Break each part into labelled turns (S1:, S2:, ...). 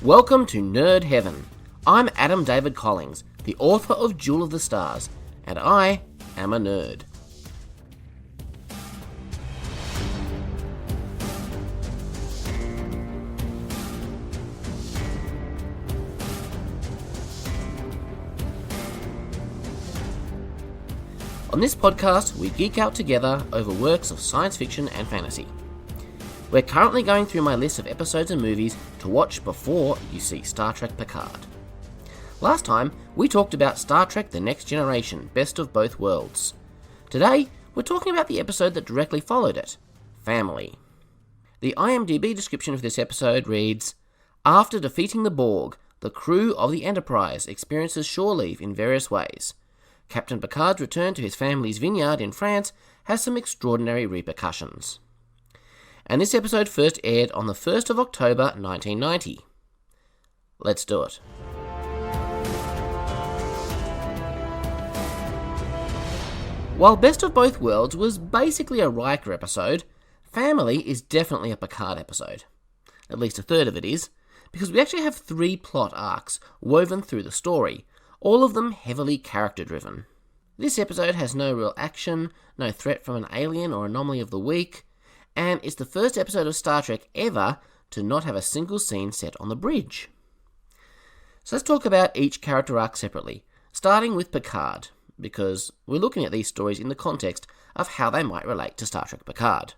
S1: Welcome to Nerd Heaven. I'm Adam David Collings, the author of Jewel of the Stars, and I am a nerd. On this podcast, we geek out together over works of science fiction and fantasy. We're currently going through my list of episodes and movies to watch before you see Star Trek Picard. Last time, we talked about Star Trek The Next Generation, Best of Both Worlds. Today, we're talking about the episode that directly followed it, Family. The IMDb description of this episode reads, "After defeating the Borg, the crew of the Enterprise experiences shore leave in various ways. Captain Picard's return to his family's vineyard in France has some extraordinary repercussions." And this episode first aired on the 1st of October 1990. Let's do it. While Best of Both Worlds was basically a Riker episode, Family is definitely a Picard episode. At least a third of it is, because we actually have 3 plot arcs woven through the story, all of them heavily character-driven. This episode has no real action, no threat from an alien or anomaly of the week, and it's the first episode of Star Trek ever to not have a single scene set on the bridge. So let's talk about each character arc separately, starting with Picard, because we're looking at these stories in the context of how they might relate to Star Trek Picard.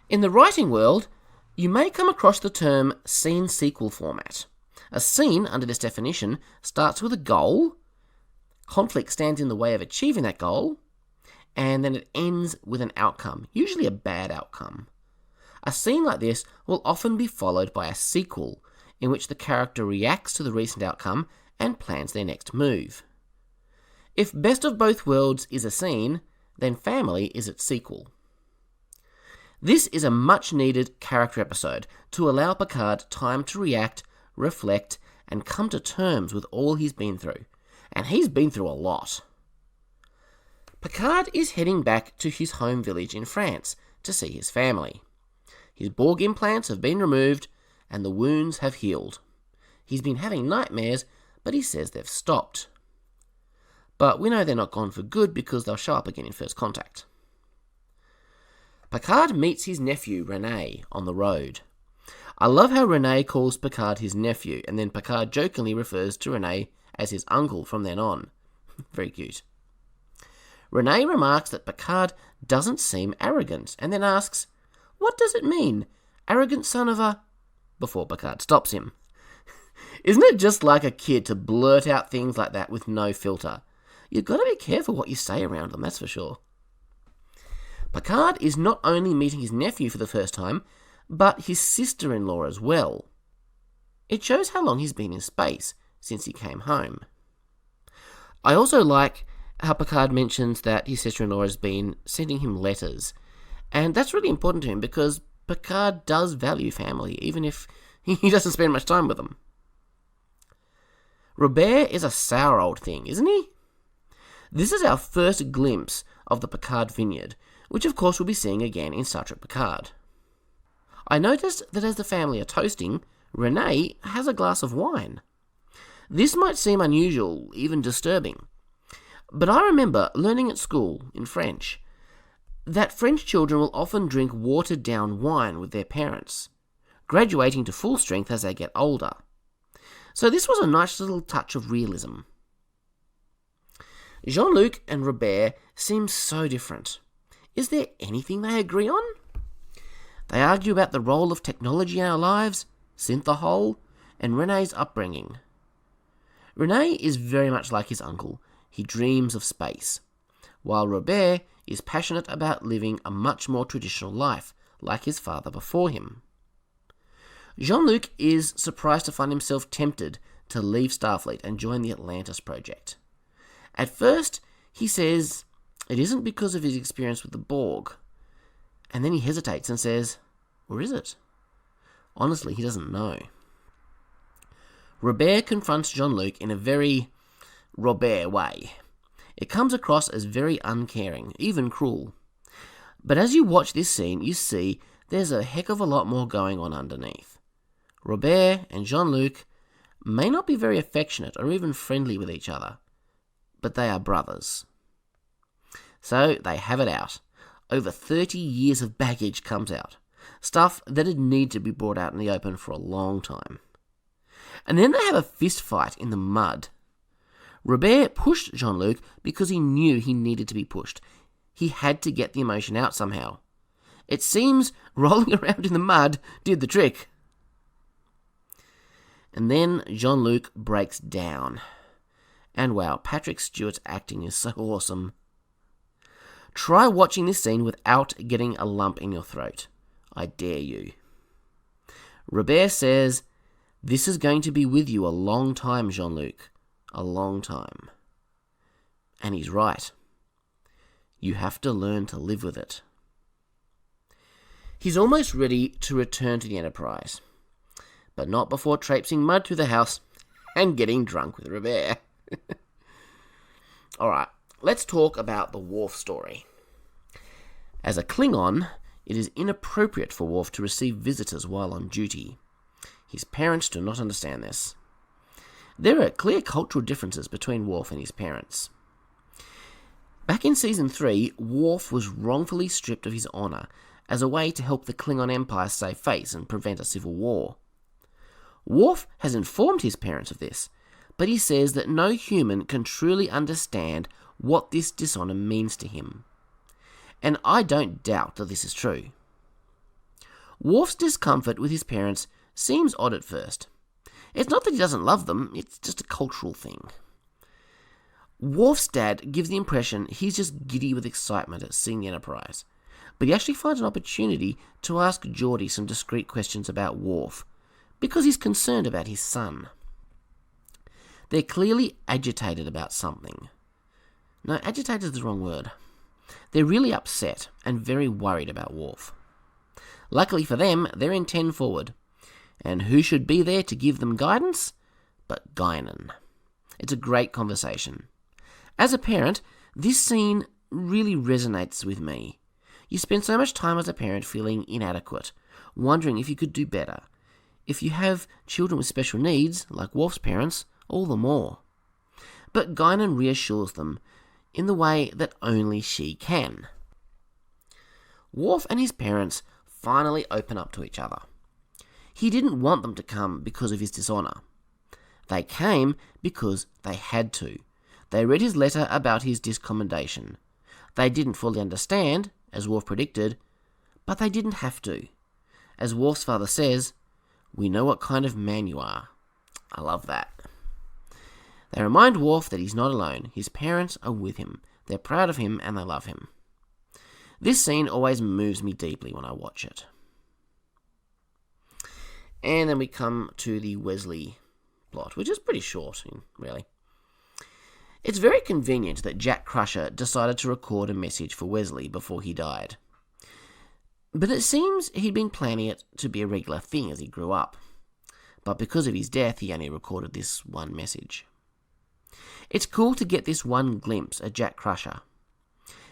S1: In the writing world, you may come across the term scene-sequel format. A scene, under this definition, starts with a goal, conflict stands in the way of achieving that goal, and then it ends with an outcome, usually a bad outcome. A scene like this will often be followed by a sequel, in which the character reacts to the recent outcome and plans their next move. If Best of Both Worlds is a scene, then Family is its sequel. This is a much-needed character episode to allow Picard time to react, reflect, and come to terms with all he's been through. And he's been through a lot. Picard is heading back to his home village in France to see his family. His Borg implants have been removed and the wounds have healed. He's been having nightmares, but he says they've stopped. But we know they're not gone for good because they'll show up again in First Contact. Picard meets his nephew, Rene, on the road. I love how Rene calls Picard his nephew, and then Picard jokingly refers to Rene as his uncle from then on. Very cute. Rene remarks that Picard doesn't seem arrogant, and then asks, "What does it mean, arrogant son of a..." before Picard stops him. Isn't it just like a kid to blurt out things like that with no filter? You've got to be careful what you say around them, that's for sure. Picard is not only meeting his nephew for the first time, but his sister-in-law as well. It shows how long he's been in space since he came home. I also like how Picard mentions that his sister-in-law has been sending him letters, and that's really important to him because Picard does value family, even if he doesn't spend much time with them. Robert is a sour old thing, isn't he? This is our first glimpse of the Picard vineyard, which of course we'll be seeing again in Star Trek Picard. I noticed that as the family are toasting, Rene has a glass of wine. This might seem unusual, even disturbing, but I remember learning at school, in French, that French children will often drink watered-down wine with their parents, graduating to full strength as they get older. So this was a nice little touch of realism. Jean-Luc and Robert seem so different. Is there anything they agree on? They argue about the role of technology in our lives, synthahol, and Rene's upbringing. Rene is very much like his uncle. He dreams of space, while Robert is passionate about living a much more traditional life, like his father before him. Jean-Luc is surprised to find himself tempted to leave Starfleet and join the Atlantis project. At first, he says it isn't because of his experience with the Borg, and then he hesitates and says, or is it? Honestly, he doesn't know. Robert confronts Jean-Luc in a very Robert way. It comes across as very uncaring, even cruel. But as you watch this scene, you see there's a heck of a lot more going on underneath. Robert and Jean-Luc may not be very affectionate or even friendly with each other, but they are brothers. So they have it out. Over 30 years of baggage comes out. Stuff that had needed to be brought out in the open for a long time. And then they have a fist fight in the mud. Robert pushed Jean-Luc because he knew he needed to be pushed. He had to get the emotion out somehow. It seems rolling around in the mud did the trick. And then Jean-Luc breaks down. And wow, Patrick Stewart's acting is so awesome. Try watching this scene without getting a lump in your throat. I dare you. Robert says, "This is going to be with you a long time, Jean-Luc. A long time." And he's right. You have to learn to live with it. He's almost ready to return to the Enterprise, but not before traipsing mud through the house and getting drunk with Robert. Alright, let's talk about the Worf story. As a Klingon, it is inappropriate for Worf to receive visitors while on duty. His parents do not understand this. There are clear cultural differences between Worf and his parents. Back in Season 3, Worf was wrongfully stripped of his honour as a way to help the Klingon Empire save face and prevent a civil war. Worf has informed his parents of this, but he says that no human can truly understand what this dishonour means to him. And I don't doubt that this is true. Worf's discomfort with his parents seems odd at first. It's not that he doesn't love them, it's just a cultural thing. Worf's dad gives the impression he's just giddy with excitement at seeing the Enterprise, but he actually finds an opportunity to ask Geordi some discreet questions about Worf, because he's concerned about his son. They're clearly agitated about something. No, agitated is the wrong word. They're really upset and very worried about Worf. Luckily for them, they're in 10 forward. And who should be there to give them guidance but Guinan? It's a great conversation. As a parent, this scene really resonates with me. You spend so much time as a parent feeling inadequate, wondering if you could do better. If you have children with special needs, like Worf's parents, all the more. But Guinan reassures them in the way that only she can. Worf and his parents finally open up to each other. He didn't want them to come because of his dishonour. They came because they had to. They read his letter about his discommendation. They didn't fully understand, as Worf predicted, but they didn't have to. As Worf's father says, "We know what kind of man you are." I love that. They remind Worf that he's not alone. His parents are with him. They're proud of him and they love him. This scene always moves me deeply when I watch it. And then we come to the Wesley plot, which is pretty short, really. It's very convenient that Jack Crusher decided to record a message for Wesley before he died. But it seems he'd been planning it to be a regular thing as he grew up. But because of his death, he only recorded this one message. It's cool to get this one glimpse at Jack Crusher.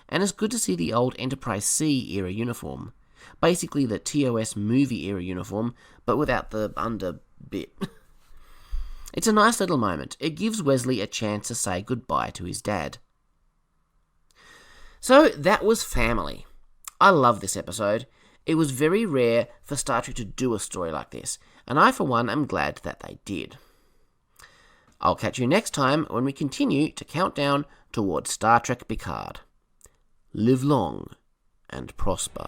S1: And it's good to see the old Enterprise C era uniform. Basically the TOS movie era uniform, but without the under bit. It's a nice little moment. It gives Wesley a chance to say goodbye to his dad. So that was Family. I love this episode. It was very rare for Star Trek to do a story like this, and I for one am glad that they did. I'll catch you next time when we continue to count down towards Star Trek Picard. Live long and prosper.